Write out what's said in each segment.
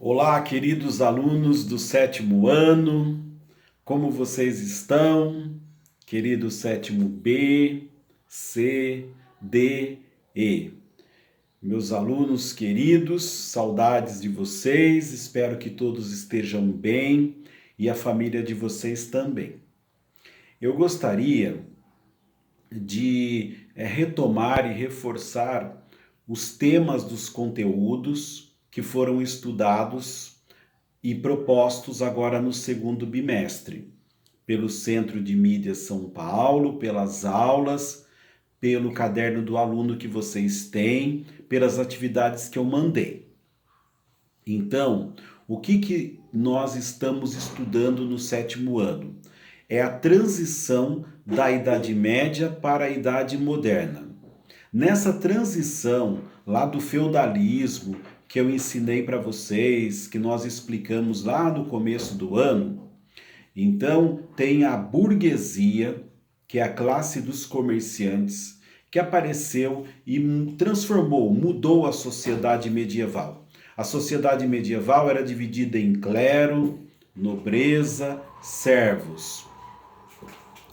Olá, queridos alunos do sétimo ano, como vocês estão? Querido sétimo B, C, D, E. Meus alunos queridos, saudades de vocês, espero que todos estejam bem e a família de vocês também. Eu gostaria de retomar e reforçar os temas dos conteúdos que foram estudados e propostos agora no segundo bimestre, pelo Centro de Mídias São Paulo, pelas aulas, pelo caderno do aluno que vocês têm, pelas atividades que eu mandei. Então, o que nós estamos estudando no sétimo ano? É a transição da Idade Média para a Idade Moderna. Nessa transição, lá do feudalismo, que eu ensinei para vocês, que nós explicamos lá no começo do ano, então tem a burguesia, que é a classe dos comerciantes, que apareceu e transformou, mudou a sociedade medieval. A sociedade medieval era dividida em clero, nobreza, servos.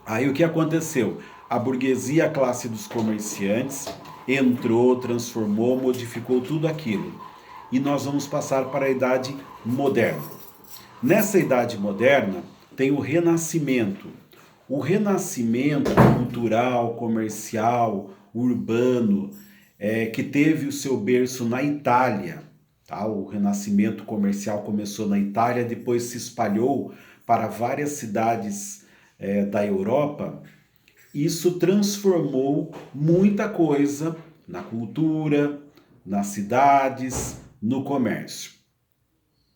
Aí o que aconteceu? A burguesia, a classe dos comerciantes, entrou, transformou, modificou tudo aquilo. E nós vamos passar para a Idade Moderna. Nessa Idade Moderna tem o Renascimento. O renascimento cultural, comercial, urbano, que teve o seu berço na Itália. Tá? O renascimento comercial começou na Itália, depois se espalhou para várias cidades da Europa. Isso transformou muita coisa na cultura, nas cidades, no comércio.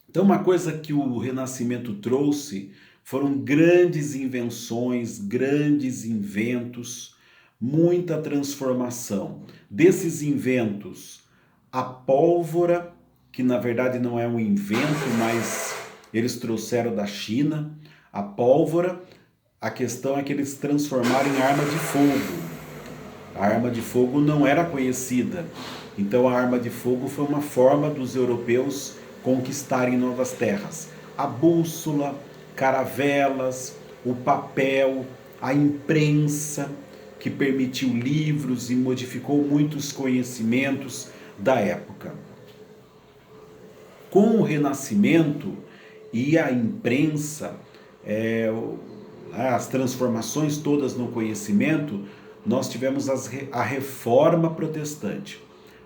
Então, uma coisa que o Renascimento trouxe foram grandes invenções, grandes inventos, muita transformação. Desses inventos, a pólvora, que na verdade não é um invento, mas eles trouxeram da China, a pólvora. A questão é que eles transformaram em arma de fogo. A arma de fogo não era conhecida. Então a arma de fogo foi uma forma dos europeus conquistarem novas terras. A bússola, caravelas, o papel, a imprensa, que permitiu livros e modificou muitos conhecimentos da época. Com o Renascimento e a imprensa, as transformações todas no conhecimento, nós tivemos a Reforma Protestante.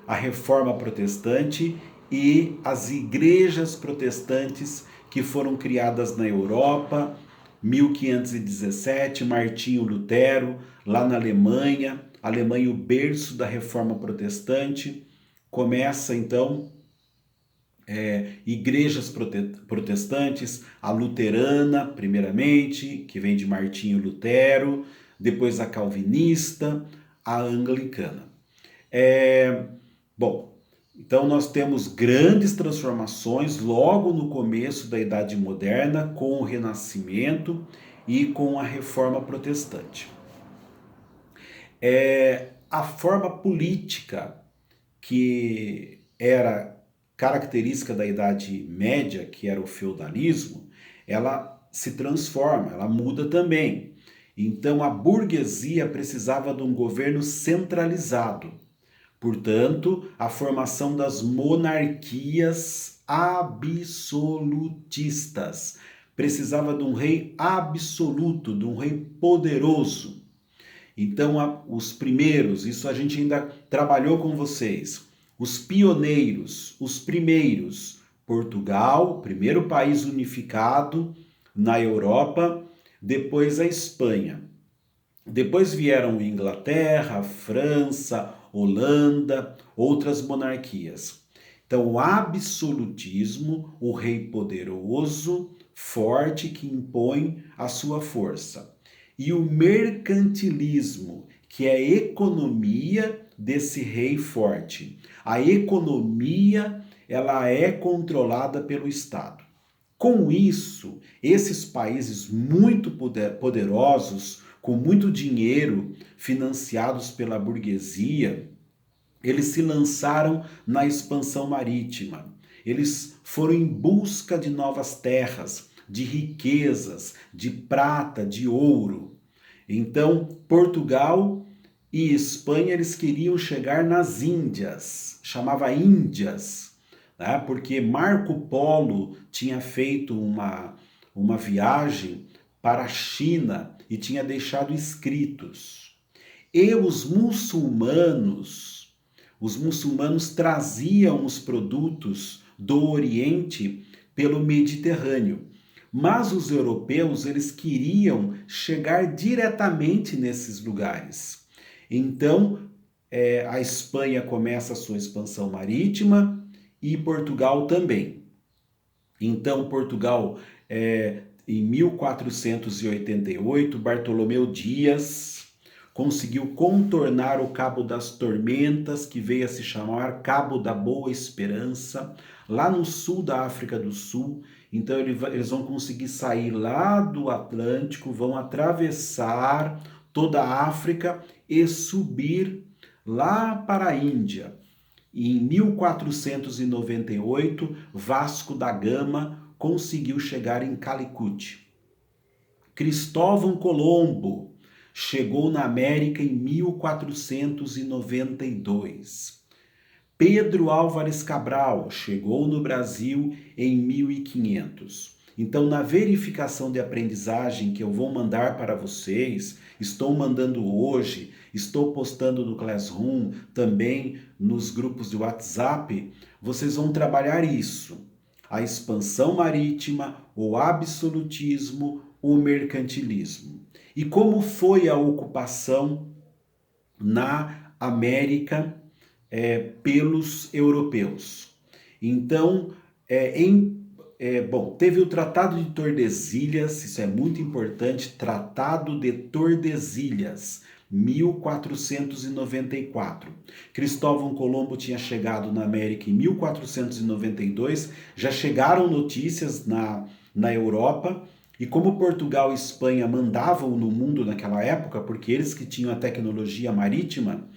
A Reforma Protestante e as igrejas protestantes que foram criadas na Europa, 1517, Martinho Lutero, lá na Alemanha, o berço da Reforma Protestante. Começa então igrejas protestantes, a luterana, primeiramente, que vem de Martinho Lutero, depois a calvinista, a anglicana. Então nós temos grandes transformações logo no começo da Idade Moderna, com o Renascimento e com a Reforma Protestante. A forma política que era característica da Idade Média, que era o feudalismo, ela se transforma, ela muda também. Então a burguesia precisava de um governo centralizado. Portanto, a formação das monarquias absolutistas. Precisava de um rei absoluto, de um rei poderoso. Então, os primeiros, isso a gente ainda trabalhou com vocês, os pioneiros, os primeiros, Portugal, primeiro país unificado na Europa, depois a Espanha. Depois vieram Inglaterra, França, Holanda, outras monarquias. Então, o absolutismo, o rei poderoso, forte, que impõe a sua força. E o mercantilismo, que é a economia desse rei forte. A economia, ela é controlada pelo Estado. Com isso, esses países muito poderosos, com muito dinheiro, financiados pela burguesia, eles se lançaram na expansão marítima. Eles foram em busca de novas terras, de riquezas, de prata, de ouro. Então, Portugal e Espanha, eles queriam chegar nas Índias, chamava Índias, né? Porque Marco Polo tinha feito uma viagem para a China e tinha deixado escritos. E os muçulmanos traziam os produtos do Oriente pelo Mediterrâneo. Mas os europeus, eles queriam chegar diretamente nesses lugares. Então, a Espanha começa a sua expansão marítima e Portugal também. Então, Portugal, em 1488, Bartolomeu Dias conseguiu contornar o Cabo das Tormentas, que veio a se chamar Cabo da Boa Esperança, lá no sul da África do Sul. Então eles vão conseguir sair lá do Atlântico, vão atravessar toda a África e subir lá para a Índia. E em 1498, Vasco da Gama conseguiu chegar em Calicut. Cristóvão Colombo chegou na América em 1492. Pedro Álvares Cabral chegou no Brasil em 1500. Então, na verificação de aprendizagem que eu vou mandar para vocês, estou mandando hoje, estou postando no Classroom, também nos grupos de WhatsApp, vocês vão trabalhar isso. A expansão marítima, o absolutismo, o mercantilismo. E como foi a ocupação na América pelos europeus? Então, teve o Tratado de Tordesilhas, isso é muito importante, Tratado de Tordesilhas, 1494. Cristóvão Colombo tinha chegado na América em 1492, já chegaram notícias na Europa. E como Portugal e Espanha mandavam no mundo naquela época, porque eles que tinham a tecnologia marítima,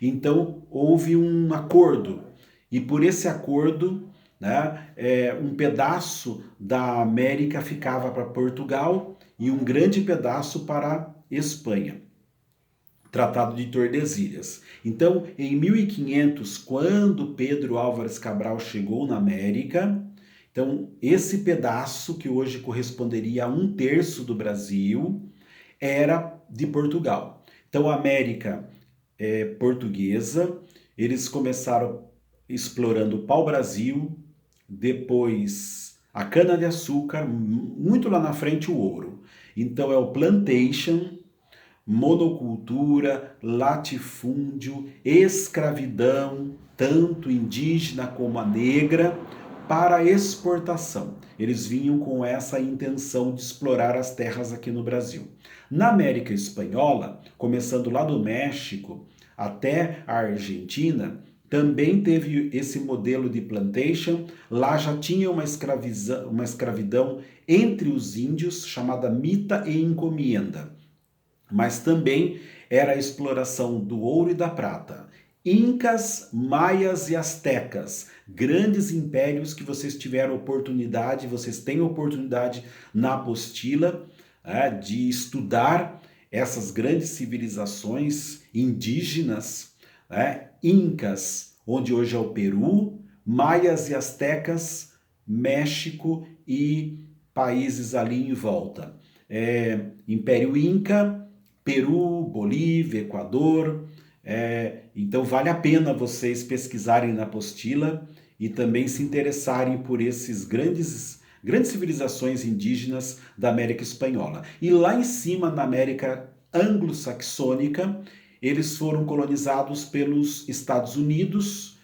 então houve um acordo. E por esse acordo, né, um pedaço da América ficava para Portugal e um grande pedaço para a Espanha. Tratado de Tordesilhas. Então, em 1500, quando Pedro Álvares Cabral chegou na América, então, esse pedaço, que hoje corresponderia a 1/3 do Brasil, era de Portugal. Então, a América portuguesa, eles começaram explorando o pau-brasil, depois a cana-de-açúcar, muito lá na frente o ouro. Então, é o plantation, monocultura, latifúndio, escravidão, tanto indígena como a negra, para exportação. Eles vinham com essa intenção de explorar as terras aqui no Brasil. Na América Espanhola, começando lá do México até a Argentina, também teve esse modelo de plantation. Lá já tinha uma escravidão entre os índios, chamada mita e encomienda. Mas também era a exploração do ouro e da prata. Incas, maias e astecas, grandes impérios que vocês tiveram oportunidade, vocês têm oportunidade na apostila de estudar essas grandes civilizações indígenas, Incas, onde hoje é o Peru, maias e astecas, México e países ali em volta. Império Inca, Peru, Bolívia, Equador. Então vale a pena vocês pesquisarem na apostila e também se interessarem por esses grandes civilizações indígenas da América Espanhola. E lá em cima, na América anglo-saxônica, eles foram colonizados pelos Estados Unidos.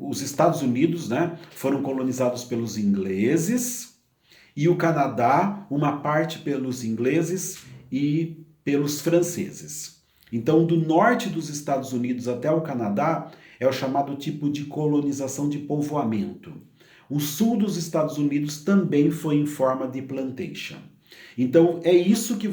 Os Estados Unidos, né, foram colonizados pelos ingleses, e o Canadá, uma parte pelos ingleses e pelos franceses. Então, do norte dos Estados Unidos até o Canadá é o chamado tipo de colonização de povoamento. O sul dos Estados Unidos também foi em forma de plantation. Então, é isso que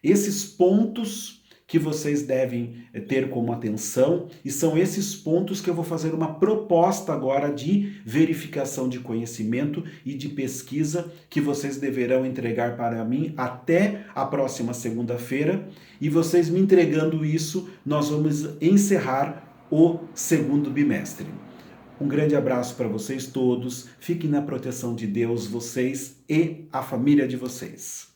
esses pontos que vocês devem ter como atenção, e são esses pontos que eu vou fazer uma proposta agora de verificação de conhecimento e de pesquisa que vocês deverão entregar para mim até a próxima segunda-feira, e vocês me entregando isso, nós vamos encerrar o segundo bimestre. Um grande abraço para vocês todos, fiquem na proteção de Deus, vocês e a família de vocês.